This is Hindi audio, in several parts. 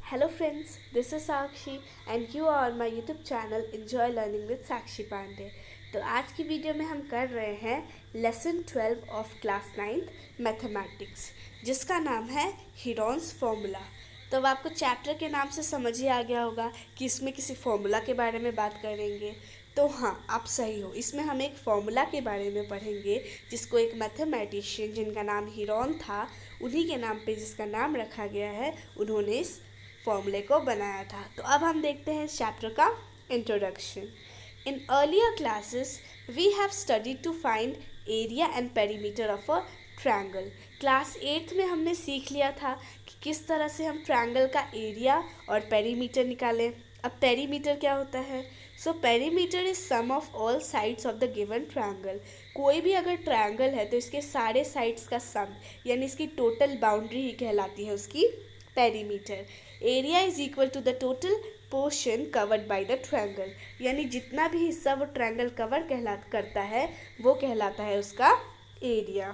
Hello friends, this is Sakshi and you are on my YouTube channel Enjoy Learning with Sakshi Pandey। तो आज की वीडियो में हम कर रहे हैं lesson 12 of class 9th mathematics, जिसका नाम है हीरोन्स फॉर्मूला। तो अब आपको चैप्टर के नाम से समझ ही आ गया होगा कि इसमें किसी फॉर्मूला के बारे में बात करेंगे। तो हाँ, आप सही हो, इसमें हम एक फॉर्मूला के बारे में पढ़ेंगे जिसको एक मैथमेटिशियन जिनका नाम हीरोन था, उन्हीं के नाम पे जिसका नाम रखा गया है, उन्होंने इस फॉर्मूले को बनाया था। तो अब हम देखते हैं इस चैप्टर का introduction. In earlier classes we have studied to find area and perimeter of a triangle. Class 8 में हमने सीख लिया था कि किस तरह से हम ट्रायंगल का एरिया और पेरीमीटर निकालें। अब पेरीमीटर क्या होता है? So perimeter is sum of all sides of the given triangle. कोई भी अगर ट्रायंगल है तो इसके सारे साइड्स का सम, यानी इसकी टोटल बाउंड्री ही कहलाती है उसकी perimeter. Area is equal to the total portion covered by the triangle, यानी जितना भी हिस्सा वो ट्रायंगल कवर करता है वो कहलाता है उसका एरिया।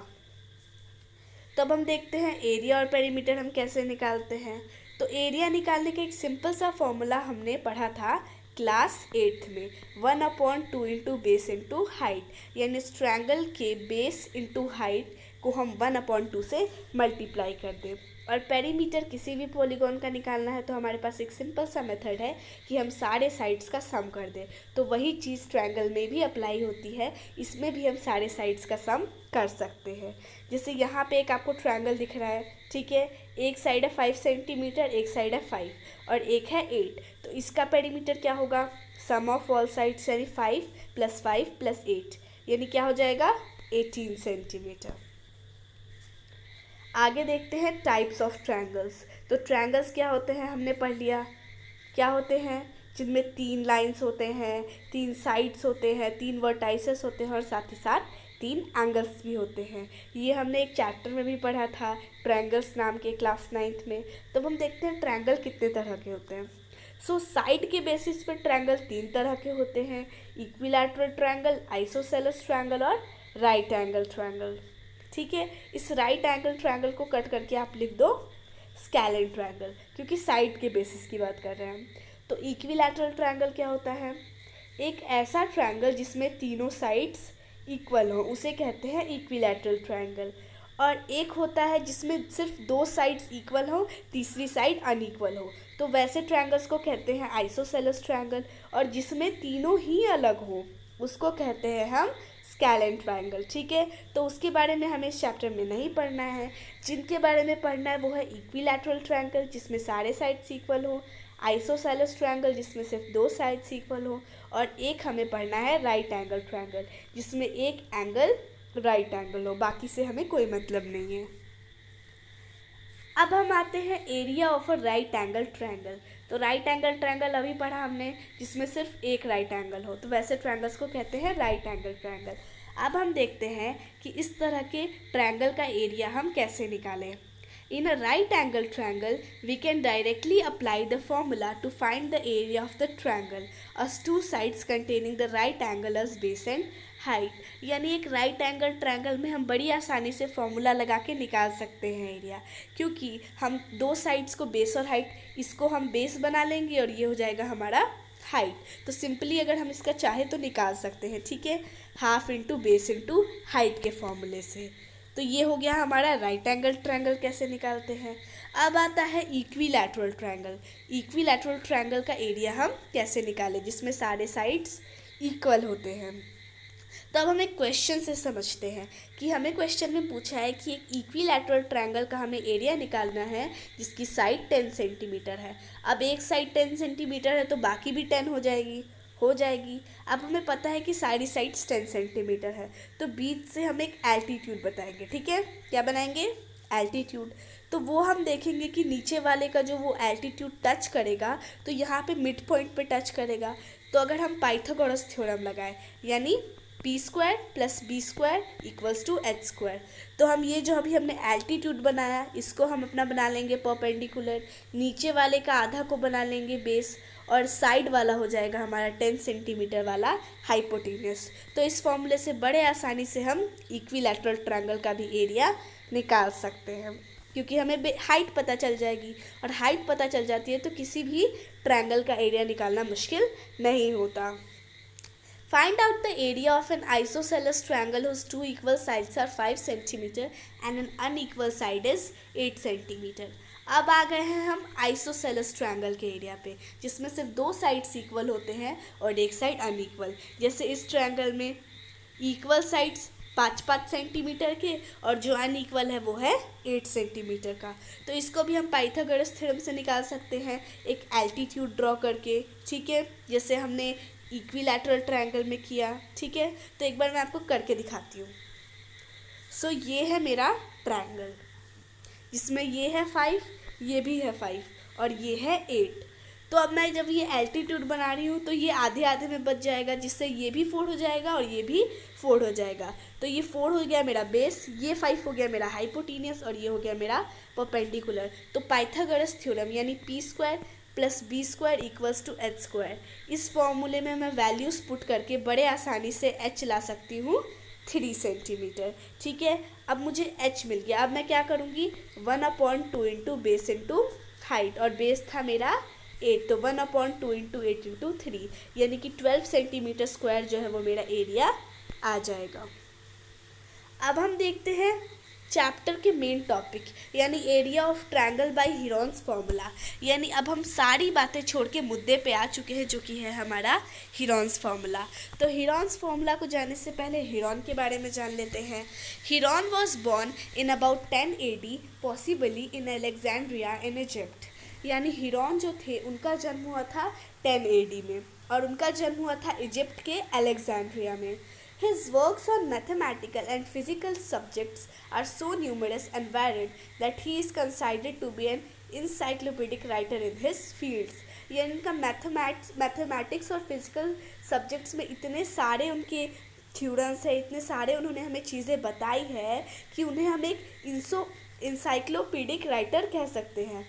तो अब हम देखते हैं एरिया और पेरीमीटर हम कैसे निकालते हैं। तो एरिया निकालने का एक सिंपल सा फॉर्मूला हमने पढ़ा था क्लास 8 में, 1/2 इंटू बेस इंटू हाइट, यानी इस ट्रायंगल के बेस इंटू हाइट को हम 1/2 से मल्टीप्लाई कर दें। और पेरीमीटर किसी भी पॉलीगॉन का निकालना है तो हमारे पास एक सिंपल सा मेथड है कि हम सारे साइड्स का सम कर दें। तो वही चीज़ ट्रायंगल में भी अप्लाई होती है, इसमें भी हम सारे साइड्स का सम कर सकते हैं। जैसे यहाँ पे एक आपको ट्रायंगल दिख रहा है, ठीक है, एक साइड है 5 सेंटीमीटर, एक साइड है 5 और एक है 8। तो इसका पेरीमीटर क्या होगा? सम ऑफ ऑल साइड्स, यानी 5 + 5 + 8, यानी क्या हो जाएगा? 18 सेंटीमीटर। आगे देखते हैं टाइप्स ऑफ ट्रायंगल्स। तो ट्रायंगल्स क्या होते हैं हमने पढ़ लिया। क्या होते हैं? जिनमें 3 लाइंस होते हैं, 3 साइड्स होते हैं, 3 वर्टाइसेस होते हैं और साथ ही साथ 3 एंगल्स भी होते हैं। ये हमने एक चैप्टर में भी पढ़ा था ट्रायंगल्स नाम के, क्लास 9th में। तो हम देखते हैं ट्रायंगल कितने तरह के होते हैं। सो साइड के बेसिस पर ट्रायंगल 3 तरह के होते हैं, इक्विलैटरल ट्रायंगल, आइसोसेलेस ट्रायंगल और राइट एंगल ट्रायंगल। ठीक है, इस राइट एंगल ट्रायंगल को कट करके आप लिख दो स्केलेन ट्रायंगल, क्योंकि साइड के बेसिस की बात कर रहे हैं हम। तो इक्विलैटरल ट्रायंगल क्या होता है? एक ऐसा ट्रायंगल जिसमें तीनों साइड्स इक्वल हो, उसे कहते हैं इक्विलैटरल ट्रायंगल। और एक होता है जिसमें सिर्फ 2 साइड्स इक्वल हो, तीसरी साइड अनइक्वल हो, तो वैसे ट्रायंगल्स को कहते हैं आइसोसेलेस ट्रायंगल। और जिसमें तीनों ही अलग हो उसको कहते हैं हम स्केलेन ट्रायंगल। ठीक है, तो उसके बारे में हमें इस चैप्टर में नहीं पढ़ना है। जिनके बारे में पढ़ना है वो है इक्विलैटरल ट्रायंगल जिसमें सारे साइड्स इक्वल हो, आइसोसेलेस ट्रायंगल जिसमें सिर्फ 2 साइड्स इक्वल हो, और एक हमें पढ़ना है राइट एंगल ट्रायंगल जिसमें एक एंगल राइट एंगल हो, बाकी से हमें कोई मतलब नहीं है। अब हम आते हैं area of a right angle triangle. तो राइट एंगल ट्रायंगल अभी पढ़ा हमने जिसमें सिर्फ एक राइट एंगल हो, तो वैसे ट्रायंगल्स को कहते हैं राइट एंगल ट्रायंगल। अब हम देखते हैं कि इस तरह के ट्रायंगल का एरिया हम कैसे निकालें। In a right angle triangle, we can directly apply the formula to find the area of the triangle as two sides containing the right angle as base and height। यानी एक राइट एंगल ट्रायंगल में हम बड़ी आसानी से फॉर्मूला लगा के निकाल सकते हैं एरिया, क्योंकि हम 2 साइड्स को बेस और हाइट, इसको हम बेस बना लेंगे और ये हो जाएगा हमारा हाइट। तो सिंपली अगर हम इसका चाहे तो निकाल सकते हैं, ठीक है, half into base into height के फॉर्मूले से। तो ये हो गया हमारा राइट एंगल ट्रायंगल कैसे निकालते हैं। अब आता है इक्विलैटरल ट्रायंगल। इक्विलैटरल ट्रायंगल का एरिया हम कैसे निकालें जिसमें सारे साइड्स इक्वल होते हैं। तो अब हम एक क्वेश्चन से समझते हैं कि हमें क्वेश्चन में पूछा है कि एक इक्विलैटरल ट्रायंगल का हमें एरिया निकालना है जिसकी साइड 10 सेंटीमीटर है। अब एक साइड 10 सेंटीमीटर है तो बाकी भी 10 हो जाएगी। अब हमें पता है कि सारी साइड्स 10 सेंटीमीटर है, तो बीच से हम एक एल्टीट्यूड बताएंगे। ठीक है, क्या बनाएंगे? एल्टीट्यूड। तो वो हम देखेंगे कि नीचे वाले का जो वो एल्टीट्यूड टच करेगा तो यहाँ पे मिड पॉइंट पे टच करेगा। तो अगर हम पाइथागोरस थ्योरम लगाएं, यानी p² + b² = h², तो हम ये जो अभी हमने एल्टीट्यूड बनाया इसको हम अपना बना लेंगे परपेंडिकुलर, नीचे वाले का आधा को बना लेंगे बेस, और साइड वाला हो जाएगा हमारा 10 सेंटीमीटर वाला हाइपोटेन्यूस। तो इस फॉर्मूले से बड़े आसानी से हम इक्विलैटरल ट्रायंगल का भी एरिया निकाल सकते हैं। क्योंकि हमें हाइट पता चल जाएगी, और हाइट पता चल जाती है तो किसी भी ट्रायंगल का एरिया निकालना मुश्किल नहीं होता। Find out the area of an isosceles triangle whose two equal sides are 5 cm and an unequal side is 8 cm. अब आ गए हैं हम आइसोसेलस ट्रायंगल के एरिया पे, जिसमें सिर्फ दो साइड्स इक्वल होते हैं और एक साइड अनइक्वल। जैसे इस ट्रायंगल में इक्वल साइड्स 5-5 सेंटीमीटर के और जो अनइक्वल है वो है 8 सेंटीमीटर का। तो इसको भी हम पाइथागोरस थ्योरम से निकाल सकते हैं एक एल्टीट्यूड ड्रॉ करके, ठीक है, जैसे हमने इक्विलैटरल ट्रायंगल में किया। ठीक है, तो एक बार मैं आपको करके दिखाती हूँ। सो ये है मेरा ट्रायंगल, जिसमें ये है 5, ये भी है 5 और ये है 8। तो अब मैं जब ये एल्टीट्यूड बना रही हूँ तो ये आधे आधे में बच जाएगा, जिससे ये भी 4 हो जाएगा और ये भी 4 हो जाएगा। तो ये 4 हो गया मेरा बेस, ये 5 हो गया मेरा हाइपोटेनियस और ये हो गया मेरा परपेंडिकुलर। तो पाइथागोरस थ्योरम यानी p² + b² = h²। इस फॉर्मूले में मैं वैल्यूज़ पुट करके बड़े आसानी से h ला सकती हूँ 3 सेंटीमीटर। ठीक है, अब मुझे h मिल गया। अब मैं क्या करूँगी, 1/2 इंटू बेस इंटू हाइट, और बेस था मेरा 8, तो 1/2 इंटू 8 इंटू 3 यानी कि 12 सेंटीमीटर स्क्वायर जो है वो मेरा एरिया आ जाएगा। अब हम देखते हैं चैप्टर के मेन टॉपिक यानी area of triangle by Heron's formula. यानी अब हम सारी बातें छोड़ के मुद्दे पे आ चुके हैं, जो कि है हमारा हीरोन्स फार्मूला। तो हीरोन्स फार्मूला को जानने से पहले हीरोन के बारे में जान लेते हैं। Heron was born in about 10 AD, possibly in Alexandria in Egypt. यानी हीरोन जो थे उनका जन्म हुआ था 10 AD में, और उनका जन्म हुआ था इजिप्ट के अलेक्जेंड्रिया में। His works on mathematical and physical subjects are so numerous and varied that he is considered to be an encyclopedic writer in his fields। यानी इनका मैथमेटिक्स और फिजिकल सब्जेक्ट्स में इतने सारे उनके थ्योरम्स है, इतने सारे उन्होंने हमें चीज़ें बताई है कि उन्हें हम एक इंसाइक्लोपीडिक राइटर कह सकते हैं।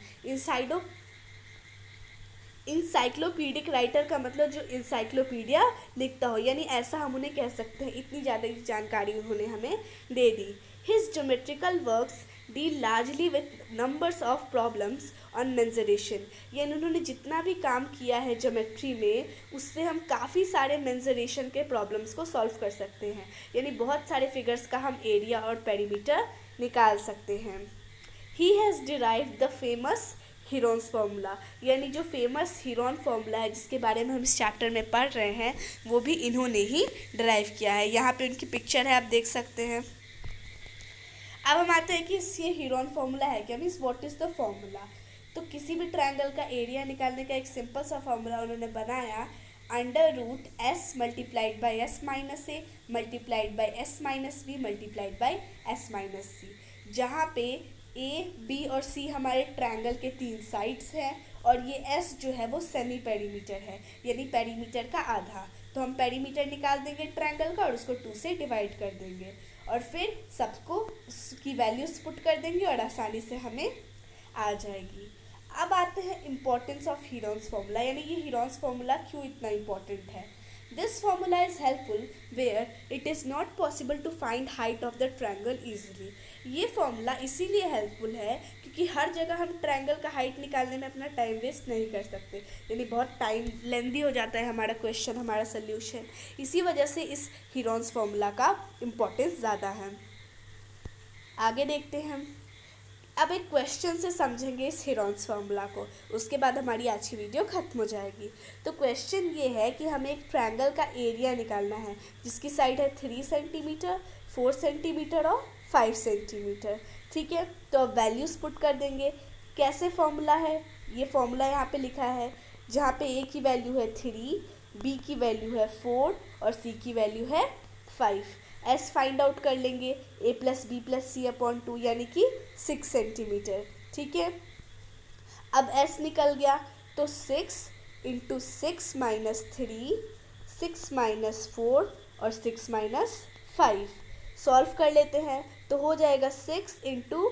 इंसाइक्लोपीडिक राइटर का मतलब जो इंसाइक्लोपीडिया लिखता हो, यानी ऐसा हम उन्हें कह सकते हैं। इतनी ज़्यादा जानकारी उन्होंने हमें दे दी। His geometrical works deal largely with numbers of problems on mensuration. यानी उन्होंने जितना भी काम किया है ज्योमेट्री में, उससे हम काफ़ी सारे मेंसुरेशन के प्रॉब्लम्स को सॉल्व कर सकते हैं। यानी बहुत सारे फिगर्स का हम एरिया और पेरीमीटर निकाल सकते हैं। He has derived the famous Heron's formula. यानी जो फेमस हीरोन फार्मूला है जिसके बारे में हम इस चैप्टर में पढ़ रहे हैं, वो भी इन्होंने ही डिराइव किया है। यहाँ पे उनकी पिक्चर है, आप देख सकते हैं। अब हम आते हैं कि ये हीरोन फार्मूला है क्या, means what is the formula. तो किसी भी ट्रायंगल का एरिया निकालने का एक सिंपल सा फार्मूला उन्होंने बनाया, √s × s - a × s - b × s - c, जहाँ पे A, B और C हमारे ट्रायंगल के 3 साइड्स हैं और ये S जो है वो सेमी पेरीमीटर है, यानी पेरीमीटर का आधा। तो हम पेरीमीटर निकाल देंगे ट्रायंगल का और उसको 2 से डिवाइड कर देंगे और फिर सबको उसकी वैल्यूज पुट कर देंगे और आसानी से हमें आ जाएगी। अब आते हैं इम्पोर्टेंस ऑफ हीरोन्स फार्मूला, यानी ये हीरोन्स फार्मूला क्यों इतना इम्पोर्टेंट है। This formula is helpful where it is not possible to find height of the triangle easily. ये फॉर्मूला इसीलिए हेल्पफुल है क्योंकि हर जगह हम ट्रायंगल का हाइट निकालने में अपना टाइम वेस्ट नहीं कर सकते, यानी बहुत टाइम लेंदी हो जाता है हमारा क्वेश्चन, हमारा सोल्यूशन। इसी वजह से इस हीरोन्स फार्मूला का इम्पोर्टेंस ज़्यादा है। आगे देखते हैं हम। अब एक क्वेश्चन से समझेंगे इस हीरोन्स फार्मूला को, उसके बाद हमारी आज की वीडियो ख़त्म हो जाएगी। तो क्वेश्चन ये है कि हमें एक ट्रायंगल का एरिया निकालना है जिसकी साइड है 3 सेंटीमीटर, 4 सेंटीमीटर और 5 सेंटीमीटर। ठीक है, तो अब वैल्यूज़ पुट कर देंगे। कैसे फॉर्मूला है, ये फॉर्मूला यहाँ पे लिखा है, जहाँ पे A की वैल्यू है 3, B की वैल्यू है 4 और C की वैल्यू है 5। S फाइंड आउट कर लेंगे, A + B + C/2 यानी कि 6 सेंटीमीटर। ठीक है, अब S निकल गया तो 6 × 6 - 3, 6 - 4 और 6 - 5 सॉल्व कर लेते हैं तो हो जाएगा 6 ×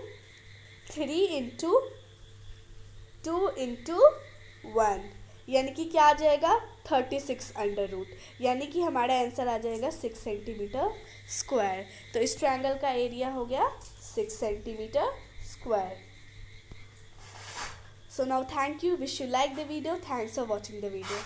3 × 2 × 1 यानी कि क्या आ जाएगा 36√। यानी कि हमारा आंसर आ जाएगा 6 सेंटीमीटर स्क्वायर। तो इस ट्रायंगल का एरिया हो गया 6 centimetre square. So now thank you. Wish you like the video. Thanks for watching the video.